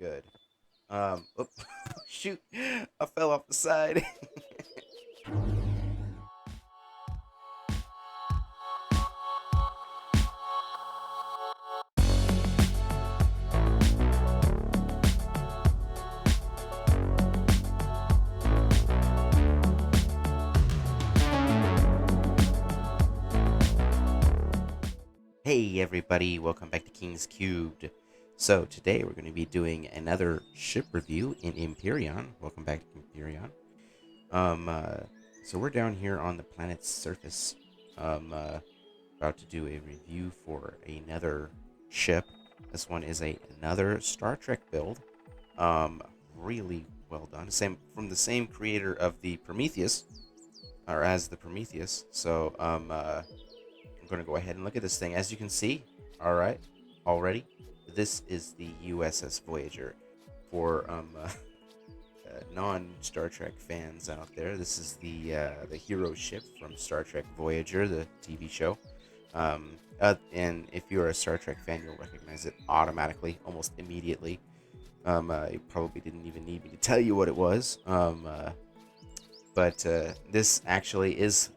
good. Oh, shoot, I fell off the side. Hey everybody, welcome back to King's Cubed. So today we're going to be doing another ship review in Empyrion. Welcome back to Empyrion. Um, uh, so we're down here on the planet's surface. About to do a review for another ship. This one is another Star Trek build. Um, really well done. Same from the same creator of the Prometheus, or as the Prometheus. I'm going to go ahead and look at this thing. As you can see, all right, already, this is the USS Voyager. For non-Star Trek fans out there, this is the hero ship from Star Trek Voyager, the TV show. And if you're a Star Trek fan, you'll recognize it automatically, almost immediately. You probably didn't even need me to tell you what it was. But this actually is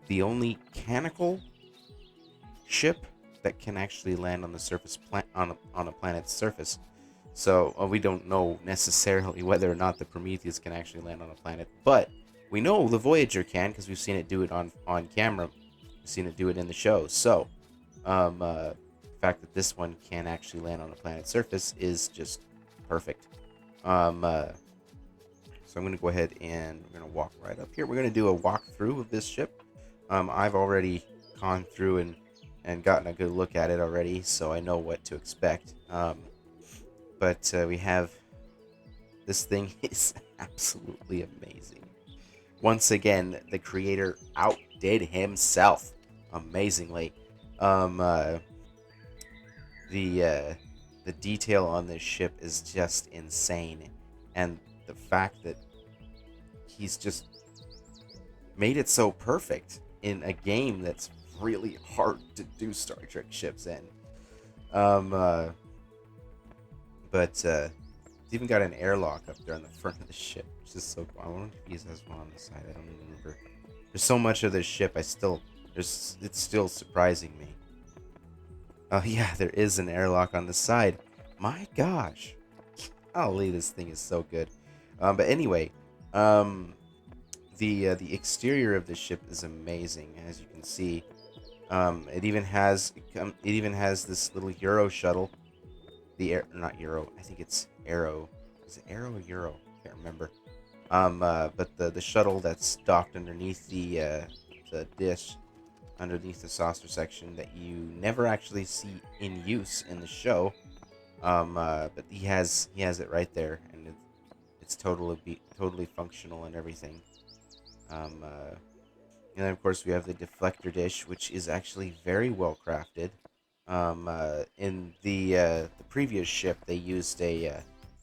the only canonical ship that can actually land on the surface on a planet's surface. So we don't know necessarily whether or not the Prometheus can actually land on a planet, but we know the Voyager can because we've seen it do it on camera. We've seen it do it in the show. So the fact that this one can actually land on a planet's surface is just perfect. So I'm going to go ahead and we're going to walk right up here. We're going to do a walkthrough of this ship. I've already gone through and gotten a good look at it already, so I know what to expect. But we have this thing is absolutely amazing. Once again, the creator outdid himself amazingly. The detail on this ship is just insane, and the fact that he's just made it so perfect in a game that's really hard to do Star Trek ships in. Um, uh, but it's even got an airlock up there on the front of the ship, which is so cool. I wonder if he has one on the side. I don't even remember. There's so much of this ship. It's still surprising me. Oh yeah, there is an airlock on the side. My gosh, golly, this thing is so good. But anyway, the exterior of the ship is amazing, as you can see. It even has this little Euro shuttle. Not Euro. I think it's Arrow. Is it Arrow or Euro? Can't remember. But the shuttle that's docked underneath the dish, underneath the saucer section that you never actually see in use in the show. But he has it right there, and it's totally functional and everything. And then of course we have the deflector dish, which is actually very well crafted. In the previous ship, they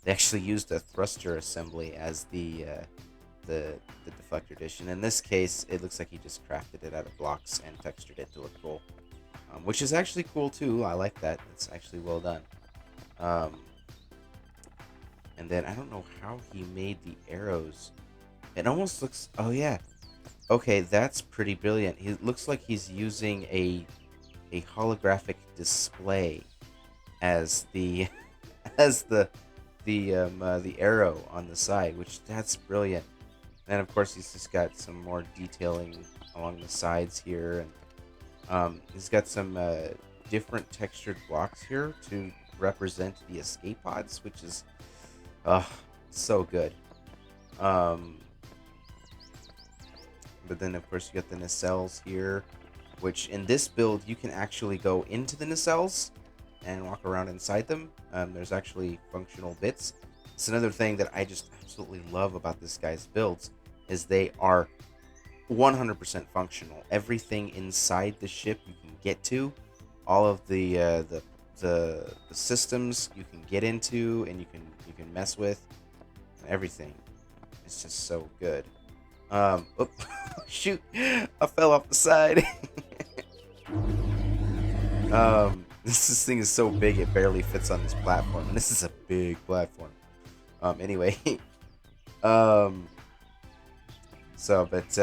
actually used a thruster assembly as the deflector dish, and in this case, it looks like he just crafted it out of blocks and textured it to look cool, which is actually cool too. I like that. It's actually well done. Um, and then I don't know how he made the arrows. It almost looks. Oh yeah. Okay, that's pretty brilliant. He looks like he's using a holographic display as the as the arrow on the side, which that's brilliant. And of course, he's just got some more detailing along the sides here, and he's got some different textured blocks here to represent the escape pods, which is so good. Um, but then of course you got the nacelles here, which in this build you can actually go into the nacelles and walk around inside them. There's actually functional bits. It's another thing that I just absolutely love about this guy's builds is they are 100% functional. Everything inside the ship you can get to, all of the systems you can get into and you can mess with, and everything. It's just so good. Oh, shoot, I fell off the side. This thing is so big it barely fits on this platform, and this is a big platform. Anyway, um, but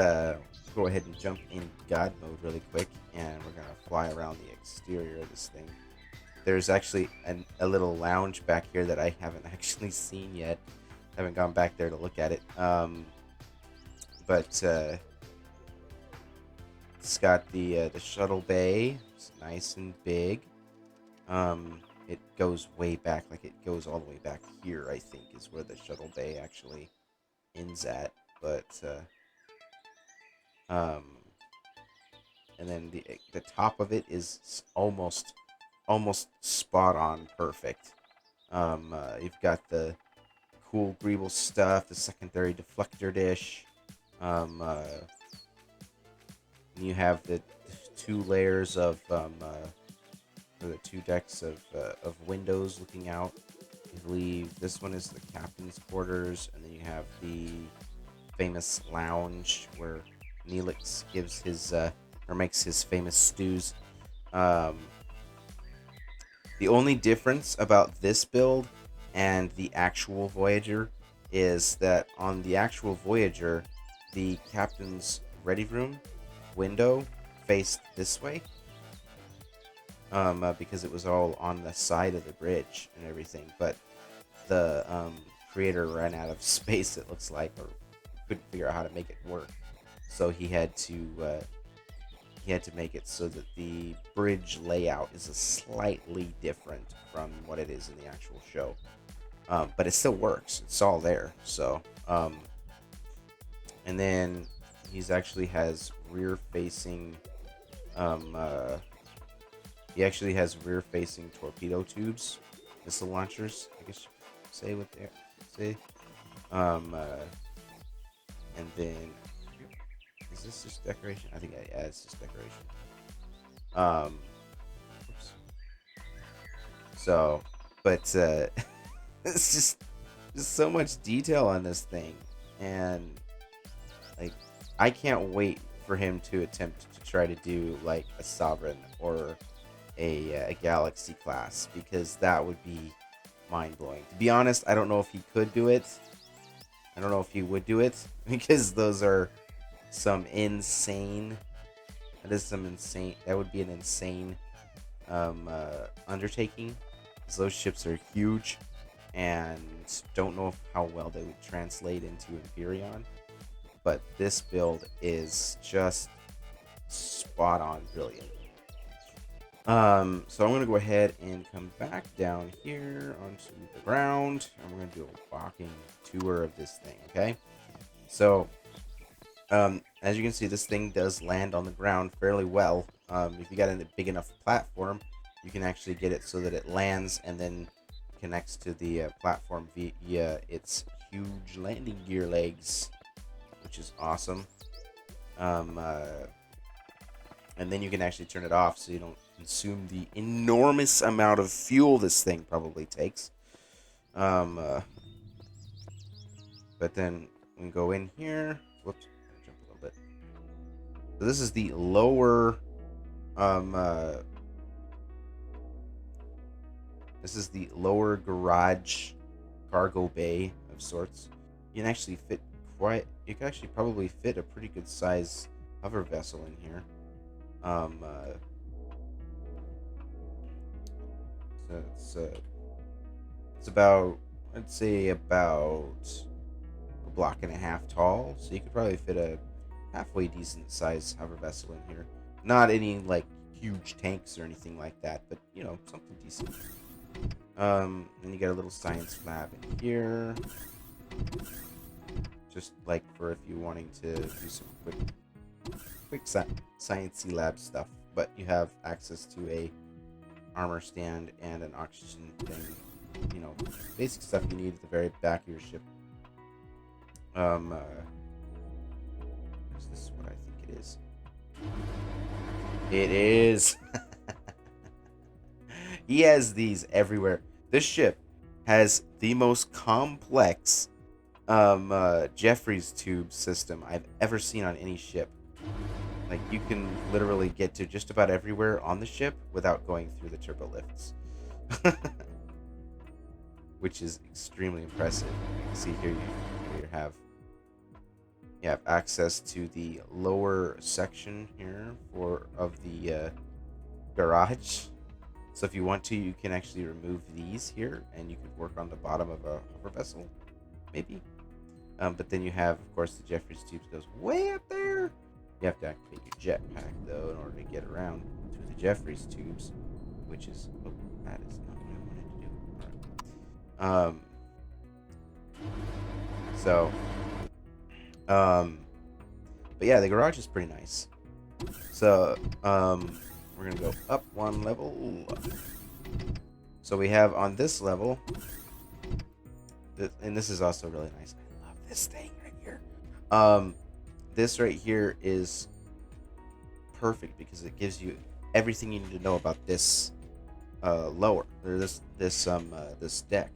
go ahead and jump in God mode really quick, and we're gonna fly around the exterior of this thing. There's actually a little lounge back here that I haven't actually seen yet. Haven't gone back there to look at it. But it's got the shuttle bay. It's nice and big. It goes way back, like it goes all the way back here, I think, is where the shuttle bay actually ends at. But um, and then the top of it is almost spot on perfect. You've got the cool Greeble stuff, the secondary deflector dish. You have the two layers of or the two decks of windows looking out. I believe this one is the captain's quarters, and then you have the famous lounge where Neelix gives his or makes his famous stews. Um, the only difference about this build and the actual Voyager is that on the actual Voyager, the captain's ready room window faced this way, because it was all on the side of the bridge and everything. But the creator ran out of space, it looks like, or couldn't figure out how to make it work. So he had to make it so that the bridge layout is a slightly different from what it is in the actual show. But it still works. It's all there. So, and then he's actually has rear-facing. He actually has rear-facing torpedo tubes, missile launchers, I guess you could say what they say. And then is this just decoration? I think yeah, it's just decoration. Oops. So, but it's just so much detail on this thing, and like I can't wait for him to attempt to try to do like a sovereign or a galaxy class, because that would be mind blowing. To be honest, I don't know if he could do it. I don't know if he would do it because those are some insane. That would be an insane undertaking. Because those ships are huge, and don't know how well they would translate into Empyrion. But this build is just spot on brilliant. So I'm gonna go ahead and come back down here onto the ground, and we're gonna do a walking tour of this thing. Okay, so as you can see, this thing does land on the ground fairly well. If you got a big enough platform, you can actually get it so that it lands and then connects to the platform via its huge landing gear legs, which is awesome. And then you can actually turn it off so you don't consume the enormous amount of fuel this thing probably takes. But then we can go in here. Whoops, jump a little bit. So this is the lower, this is the lower garage cargo bay of sorts. You can actually fit you can actually probably fit a pretty good size hover vessel in here. So it's about, I'd say about a block and a half tall, so you could probably fit a halfway decent size hover vessel in here. Not any like huge tanks or anything like that, but you know, something decent. Then you got a little science lab in here, just like for if you're wanting to do some quick sciencey lab stuff. But you have access to a armor stand and an oxygen thing. You know, basic stuff you need at the very back of your ship. Is this what I think it is? It is. He has these everywhere. This ship has the most complex Jeffries tube system I've ever seen on any ship. Like, you can literally get to just about everywhere on the ship without going through the turbo lifts. Which is extremely impressive. You can see here you have access to the lower section here of the garage. So if you want to, you can actually remove these here, and you could work on the bottom of a hover vessel, maybe. But then you have, of course, the Jeffries tubes goes way up there. You have to activate your jetpack, though, in order to get around to the Jeffries tubes, which is... Oh, that is not what I wanted to do. All right. So... But yeah, the garage is pretty nice. So, we're going to go up one level. So we have on this level... And this is also really nice. I love this thing right here. This right here is perfect because it gives you everything you need to know about this lower or this deck,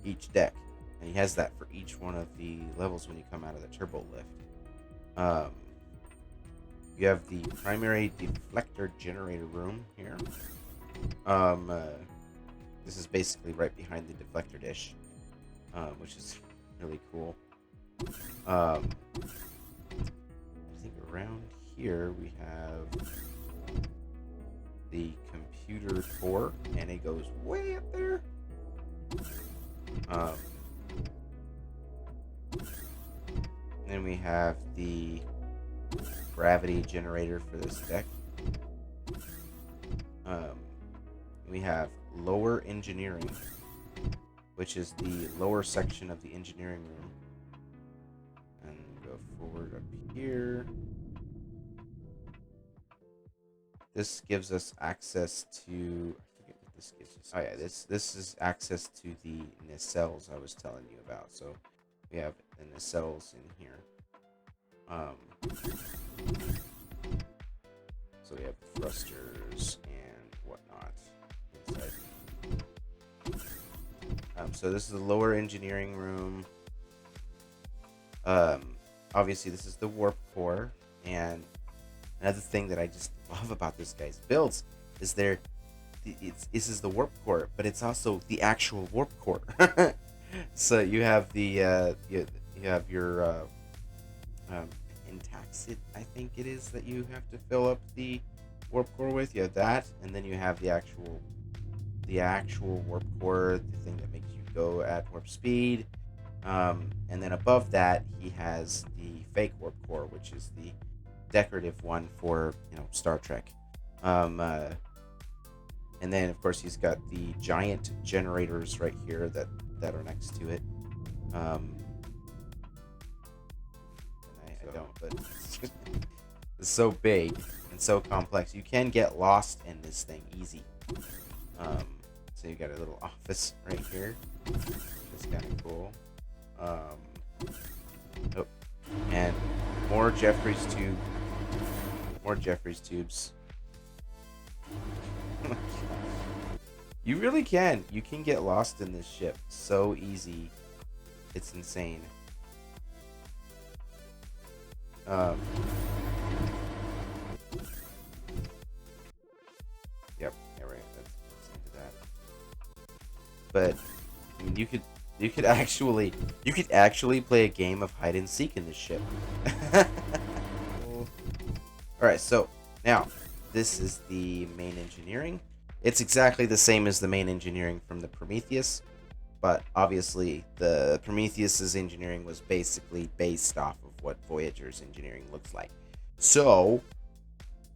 each deck, and he has that for each one of the levels when you come out of the turbo lift. You have the primary deflector generator room here. This is basically right behind the deflector dish, which is really cool. I think around here we have the computer core, and it goes way up there. Then we have the gravity generator for this deck. We have lower engineering, which is the lower section of the engineering room. And go forward up here. This gives us access to... I forget what this gives us. Oh yeah, this is access to the nacelles I was telling you about. So we have the nacelles in here. So we have thrusters and whatnot inside. So this is the lower engineering room. Obviously this is the warp core, and another thing that I just love about this guy's builds is this is the warp core, but it's also the actual warp core. So you have the you have your Intaxit, I think it is, that you have to fill up the warp core with. You have that, and then you have the actual warp core, the thing that makes you go at warp speed. And then above that, he has the fake warp core, which is the decorative one for, Star Trek. And then of course he's got the giant generators right here that are next to it. I don't, but it's so big and so complex. You can get lost in this thing easy. So you got a little office right here, which is kind of cool. And more Jeffries tubes. You really can. You can get lost in this ship so easy. It's insane. Yep. Yeah, right. That's into that. But I mean, you could actually play a game of hide and seek in this ship. Alright, so now this is the main engineering. It's exactly the same as the main engineering from the Prometheus, but obviously the Prometheus's engineering was basically based off of what Voyager's engineering looks like. So,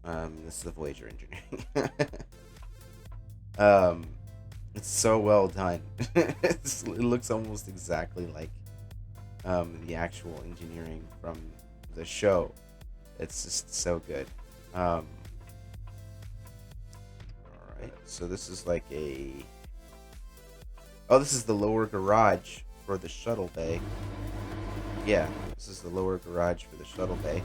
this is the Voyager engineering. It's so well done. It looks almost exactly like the actual engineering from the show. It's just so good. Alright, so this is like this is the lower garage for the shuttle bay. Yeah, this is the lower garage for the shuttle bay.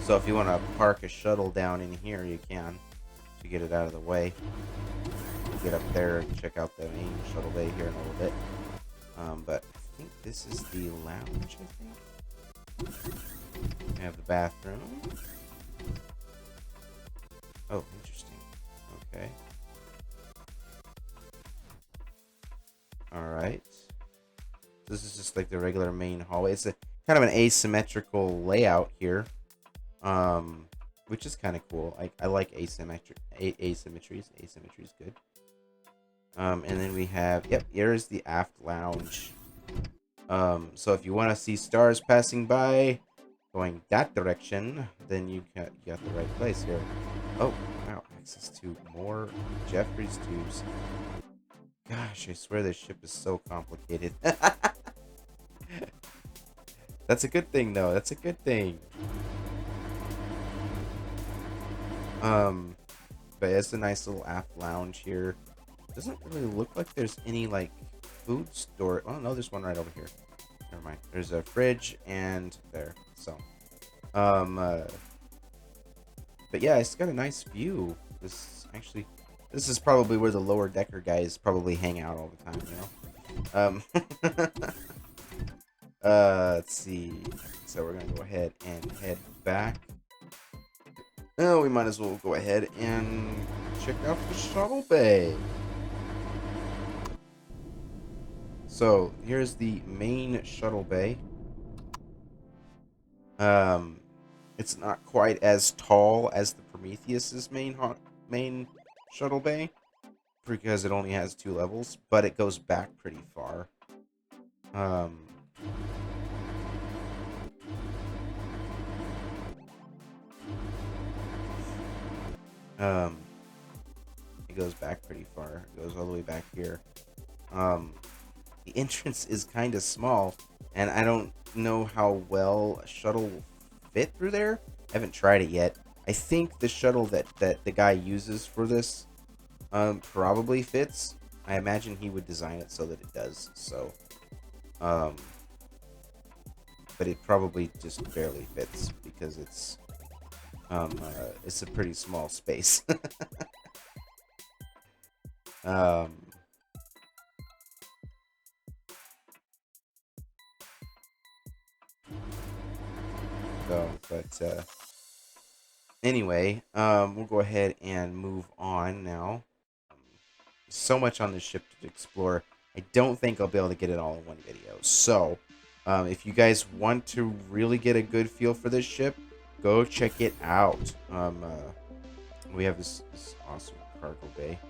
So if you want to park a shuttle down in here, you can, to get it out of the way. Get up there and check out the main shuttle bay here in a little bit. But I think this is the lounge, I think. We have the bathroom. Oh, interesting. Okay. All right. This is just like the regular main hallway. It's a kind of an asymmetrical layout here, um, which is kind of cool. I like asymmetries. Asymmetry is good. And then we have, yep, here's the aft lounge. So if you want to see stars passing by, going that direction, then you got the right place here. Oh, wow, access to more Jeffries tubes. Gosh, I swear this ship is so complicated. That's a good thing, though. That's a good thing. Um, but it's a nice little aft lounge here. Doesn't really look like there's any like food store. Oh no, there's one right over here. Never mind. There's a fridge and there. So, um, uh, but yeah, it's got a nice view. This is probably where the lower decker guys probably hang out all the time. Let's see. So we're gonna go ahead and head back. Oh, we might as well go ahead and check out the shuttle bay. So here's the main shuttle bay. Um, it's not quite as tall as the Prometheus's main shuttle bay because it only has 2 levels, but it goes back pretty far. Um, um, it goes back pretty far. It goes all the way back here. The entrance is kind of small, and I don't know how well a shuttle will fit through there. I haven't tried it yet. I think the shuttle that the guy uses for this probably fits. I imagine he would design it so that it does. So, um, but it probably just barely fits because it's a pretty small space. um, but anyway, we'll go ahead and move on now. Um, so much on this ship to explore. I don't think I'll be able to get it all in one video. So, if you guys want to really get a good feel for this ship, go check it out. We have this awesome cargo bay.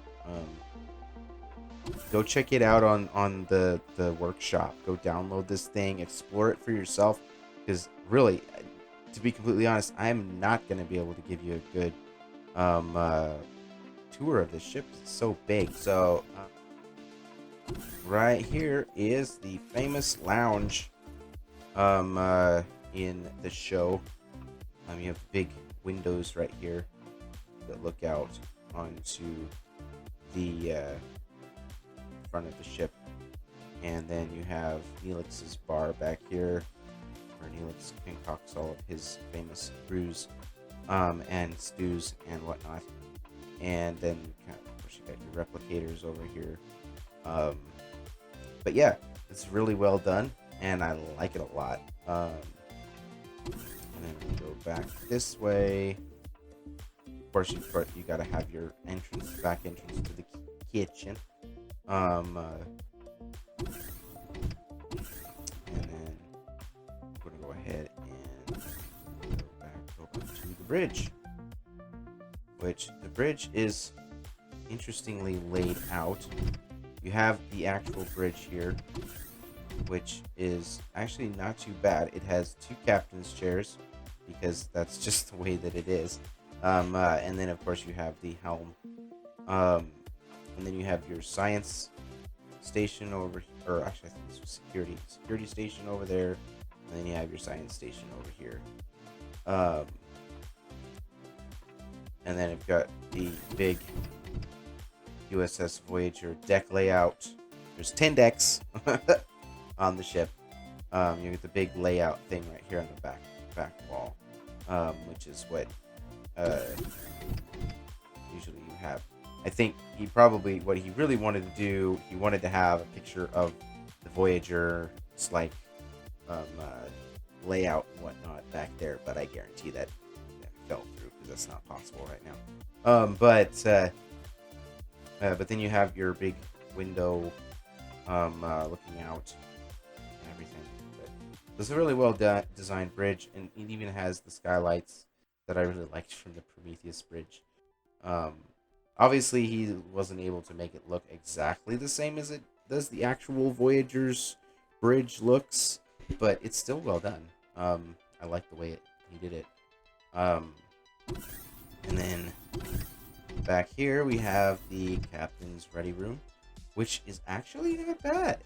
Go check it out on the workshop. Go download this thing, explore it for yourself. Because really, to be completely honest, I'm not going to be able to give you a good tour of this ship. It's so big. So right here is the famous lounge in the show. You have big windows right here that look out onto the front of the ship, and then you have Neelix's bar back here, where Neelix concocts all of his famous brews and stews and whatnot. And then, of course, you got your replicators over here. But yeah, it's really well done, and I like it a lot. And then we go back this way. Of course, you gotta have your back entrance to the kitchen. And then we're gonna go ahead and go back over to the bridge, which the bridge is interestingly laid out. You have the actual bridge here, which is actually not too bad. It has 2 captain's chairs because that's just the way that it is. And then of course you have the helm. And then you have your science station over, or actually I think this was security station over there. And then you have your science station over here. And then you've got the big USS Voyager deck layout. There's 10 decks on the ship. You get the big layout thing right here on the back wall, which is what usually you have. I think what he really wanted to do, he wanted to have a picture of the Voyager, layout and whatnot back there, but I guarantee that fell through because that's not possible right now. But then you have your big window looking out and everything. But it's a really well designed bridge, and it even has the skylights that I really liked from the Prometheus bridge. Um, Obviously, he wasn't able to make it look exactly the same as it does the actual Voyager's bridge looks, but it's still well done. I like the way he did it. Um, and then back here we have the captain's ready room, which is actually not bad.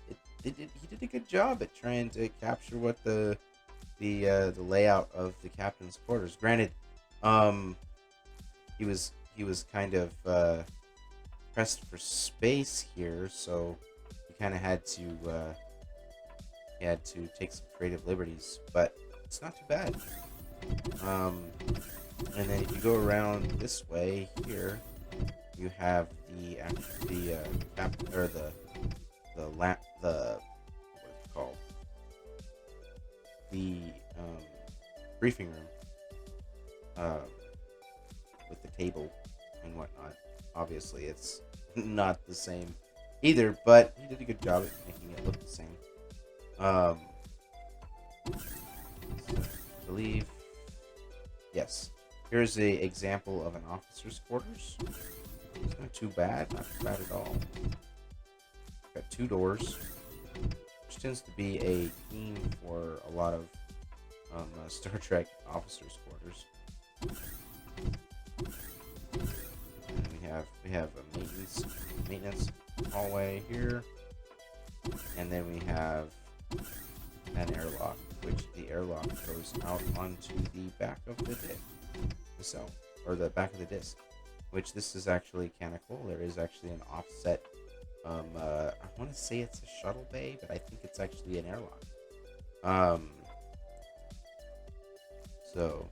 He did a good job at trying to capture what the layout of the captain's quarters. Granted, um, he was kind of pressed for space here, so he kind of had to take some creative liberties, but it's not too bad. And then if you go around this way here, you have captain, or the what is it called, the briefing room with the table and whatnot. Obviously, it's not the same either, but he did a good job at making it look the same. So I believe, yes. Here's a example of an officer's quarters. It's not too bad, not too bad at all. Got 2 doors, which tends to be a theme for a lot of Star Trek officers' quarters. And we have a maintenance hallway here, and then we have an airlock, which the airlock goes out onto the back of the cell, or the back of the disc, which this is actually kind of cool. There is actually an offset. I want to say it's a shuttle bay, but I think it's actually an airlock. So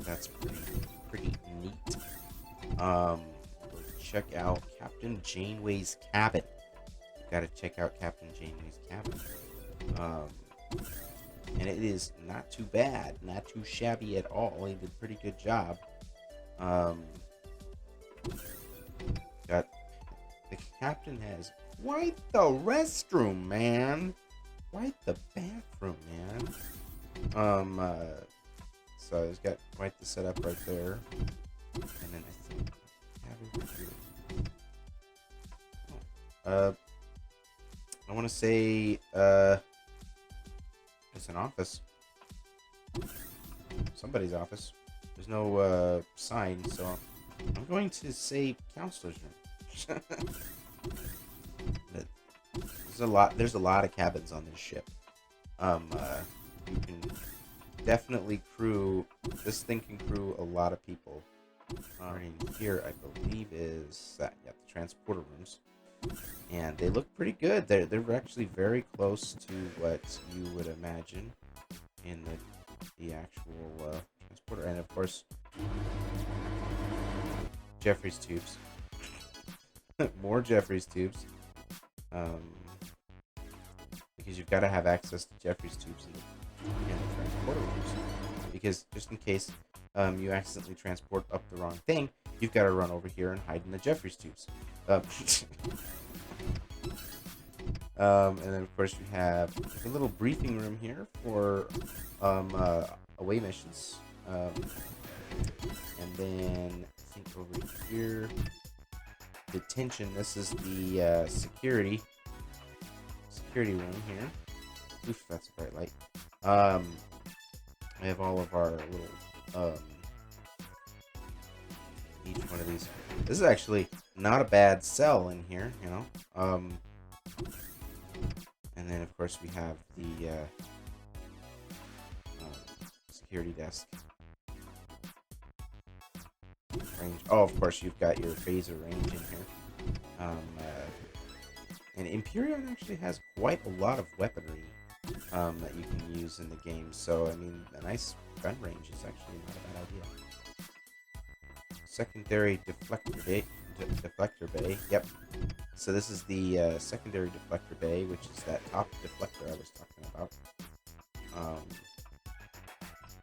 that's pretty neat. Go check out Captain Janeway's cabin. You gotta check out Captain Janeway's cabin. And it is not too bad, not too shabby at all. He did a pretty good job. Got the captain has quite the restroom, man. Quite the bathroom, man. So he's got quite the setup right there. And then I think I want to say it's an office. Somebody's office. There's no sign, so I'm going to say counselor's room. There's a lot of cabins on this ship. You can definitely crew. This thing can crew a lot of people. In here, I believe is that the transporter rooms, and they look pretty good. They're actually very close to what you would imagine in the actual transporter, and of course, Jeffries tubes. More Jeffries tubes. Because you've got to have access to Jeffries tubes in the transporter rooms. Because just in case you accidentally transport up the wrong thing, you've got to run over here and hide in the Jeffries tubes. And then of course we have a little briefing room here for away missions. And then I think over here, detention. This is the security room here. Oof, that's a bright light. I have all of our little each one of these. This is actually not a bad cell in here, you know. And then of course we have the security desk. Range. Oh, of course you've got your phaser range in here. And Empyrion actually has quite a lot of weaponry that you can use in the game. So I mean, a nice gun range is actually not a bad idea. Secondary deflector bay. Yep. So this is the secondary deflector bay, which is that top deflector I was talking about. Um,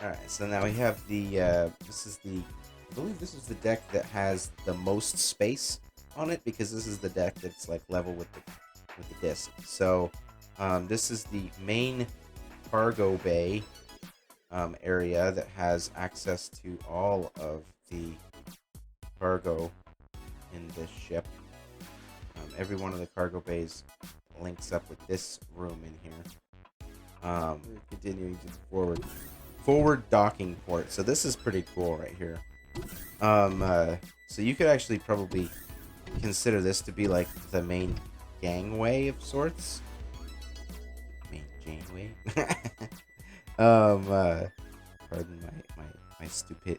all right, so now we have the this is the I believe this is the deck that has the most space on it because this is the deck that's like level with the disc. So this is the main cargo bay area that has access to all of the cargo in this ship. Every one of the cargo bays links up with this room in here. Continuing to forward docking port. So this is pretty cool right here. So you could actually probably consider this to be like the main gangway of sorts. Main gangway. Pardon my stupid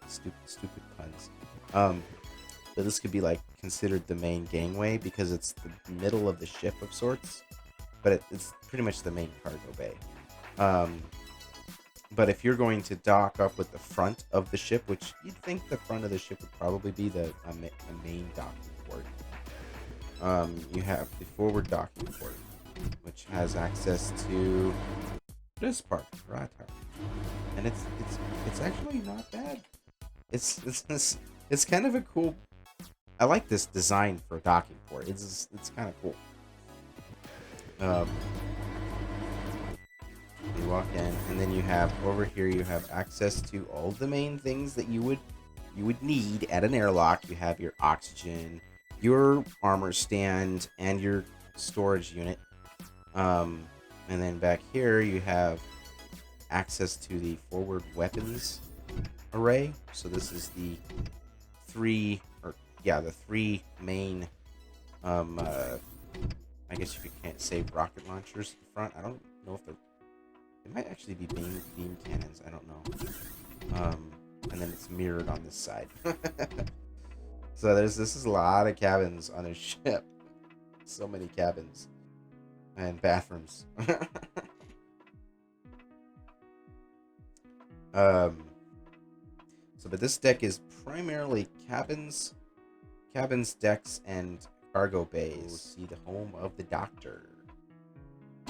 puns. But this could be like considered the main gangway because it's the middle of the ship of sorts, but it's pretty much the main cargo bay. But if you're going to dock up with the front of the ship, which you'd think the front of the ship would probably be the main docking port, you have the forward docking port, which has access to this part, right? And it's actually not bad. It's kind of a cool. I like this design for a docking port. It's kind of cool. You walk in, and then you have over here. You have access to all the main things that you would need at an airlock. You have your oxygen, your armor stand, and your storage unit. And then back here you have access to the forward weapons array. So this is the three main I guess you can't say rocket launchers at the front. I don't know if they might actually be beam cannons. I don't know. And then it's mirrored on this side. So this is a lot of cabins on a ship. So many cabins and bathrooms. But this deck is primarily cabins, decks, and cargo bays. See the home of the Doctor.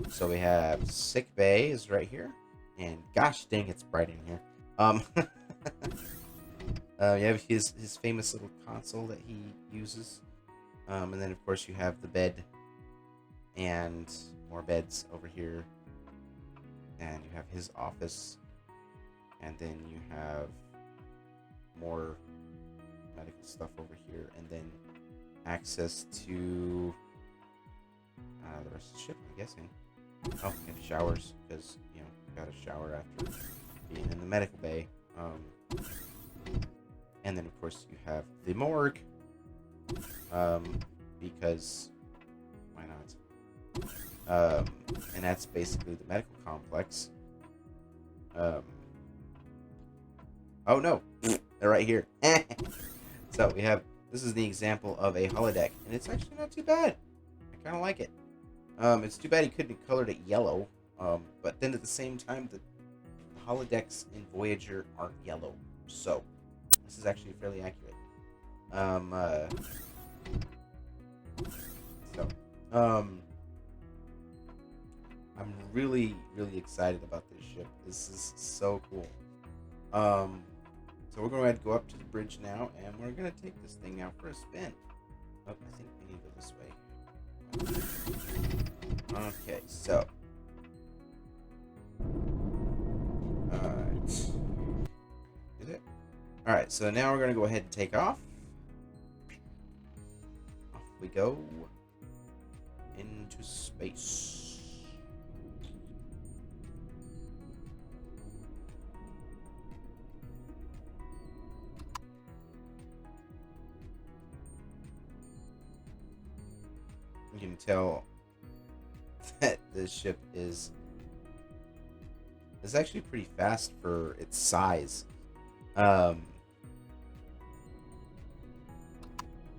So we have sick bay is right here, and gosh dang, it's bright in here. You have his famous little console that he uses, and then of course you have the bed, and more beds over here, and you have his office, and then you have more medical stuff over here, and then access to the rest of the ship, I'm guessing. Oh, and showers, because, you know, got a shower after being in the medical bay. And then, of course, you have the morgue, because why not? And that's basically the medical complex. Oh, no, they're right here. So we have, this is the example of a holodeck, and it's actually not too bad. I kind of like it. It's too bad he couldn't have colored it yellow, but then at the same time, the holodecks in Voyager aren't yellow, so this is actually fairly accurate. I'm really, really excited about this ship. This is so cool. So we're going to go up to the bridge now, and we're going to take this thing out for a spin. Oh, I think we need to go this way. Okay, so. Alright. Did it? Alright, so now we're going to go ahead and take off. Off we go. Into space. You can tell that this ship is actually pretty fast for its size. So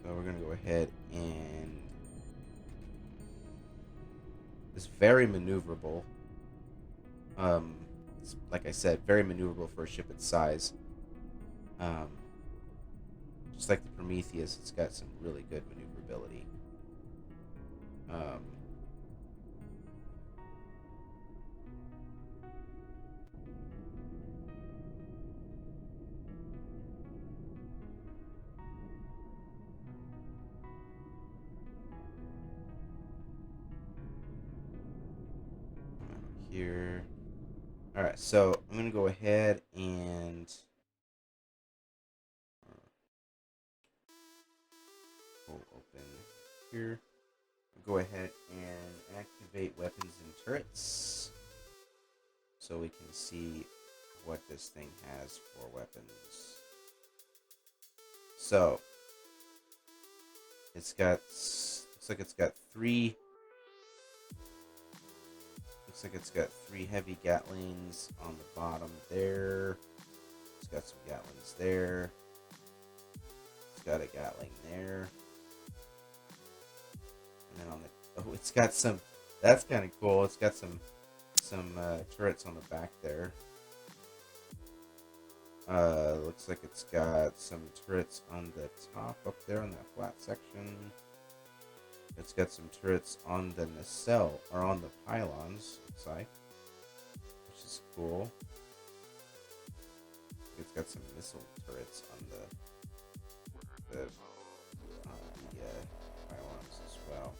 we're gonna go ahead and it's very maneuverable. It's, like I said, very maneuverable for a ship its size. Just like the Prometheus, it's got some really good maneuverability. Alright, so I'm going to go ahead and pull open here. Go ahead and activate weapons and turrets so we can see what this thing has for weapons. So, looks like it's got three heavy Gatlings on the bottom there. It's got some Gatlings there. It's got a Gatling there. And then on the it's got some. That's kind of cool. It's got some turrets on the back there. Looks like it's got some turrets on the top up there on that flat section. It's got some turrets on the nacelle, or on the pylons, looks like, which is cool. It's got some missile turrets on the pylons as well.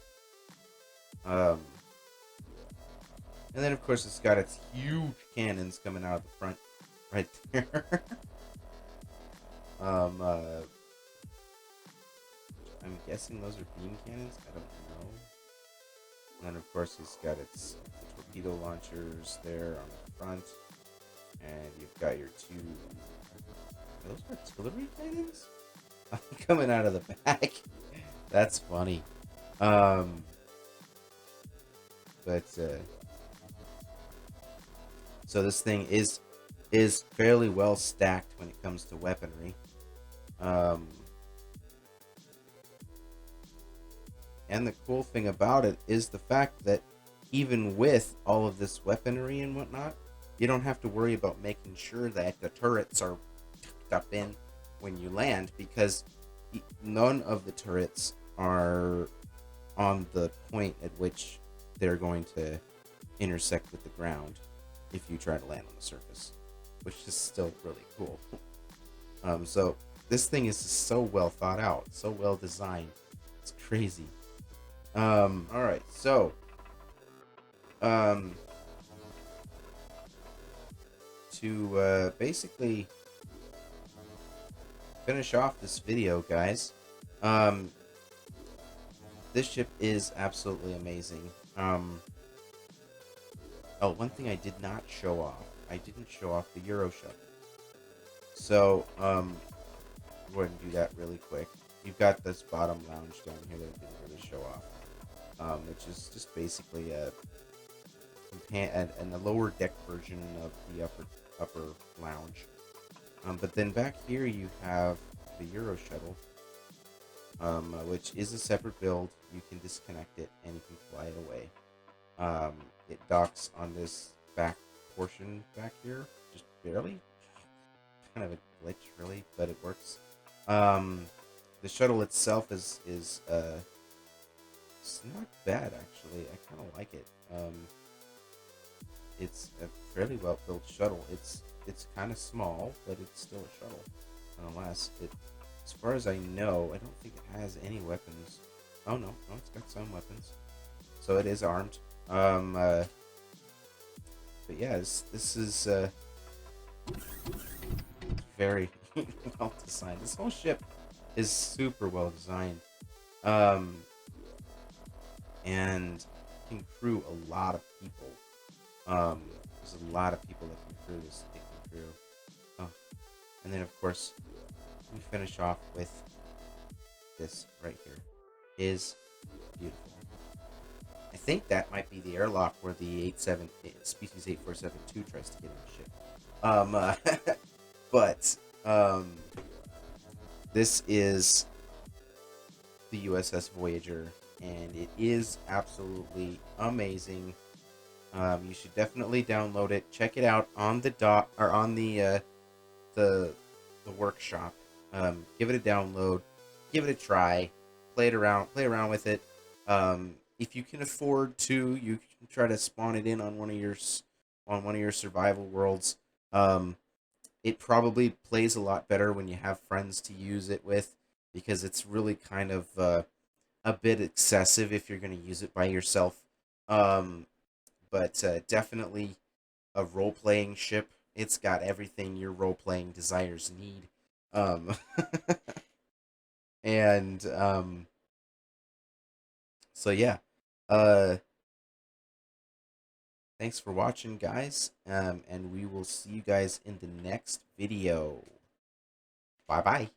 And then of course it's got its huge cannons coming out of the front, right there. I'm guessing those are beam cannons. I don't know. And then of course he's got its torpedo launchers there on the front, and you've got your two. Are those artillery cannons coming out of the back? That's funny. So this thing is fairly well stacked when it comes to weaponry. And the cool thing about it is the fact that even with all of this weaponry and whatnot, you don't have to worry about making sure that the turrets are tucked up in when you land, because none of the turrets are on the point at which they're going to intersect with the ground if you try to land on the surface, which is still really cool. So this thing is just so well thought out, so well designed. It's crazy. All right, so to basically finish off this video, guys, this ship is absolutely amazing. Oh, one thing I did not show off. I didn't show off the Euro shuttle. So, go ahead and do that really quick. You've got this bottom lounge down here that I didn't really show off, which is just basically a lower deck version of the upper lounge. But then back here you have the Euro shuttle, which is a separate build. You can disconnect it and you can fly it away. It docks on this back portion back here, just barely. Kind of a glitch, really, but it works. The shuttle itself is it's not bad, actually. I kind of like it. It's a fairly well built shuttle. It's kind of small, but it's still a shuttle nonetheless. As far as I know, I don't think it has any weapons. Oh no, it's got some weapons, so it is armed. But yeah, this is very well designed. This whole ship is super well designed, and can crew a lot of people. There's a lot of people that can crew this thing. Oh, and then of course we finish off with this right here. Is beautiful. I think that might be the airlock where the species 8472 tries to get in the ship. But this is the USS Voyager, and it is absolutely amazing. You should definitely download it. Check it out on the the workshop. Give it a download. Give it a try. Play around with it. If you can afford to, you can try to spawn it in on one of your survival worlds. It probably plays a lot better when you have friends to use it with, because it's really kind of a bit excessive if you're going to use it by yourself. But definitely a role playing ship. It's got everything your role playing desires need. Um, and so yeah, uh, thanks for watching, guys. And we will see you guys in the next video. Bye bye.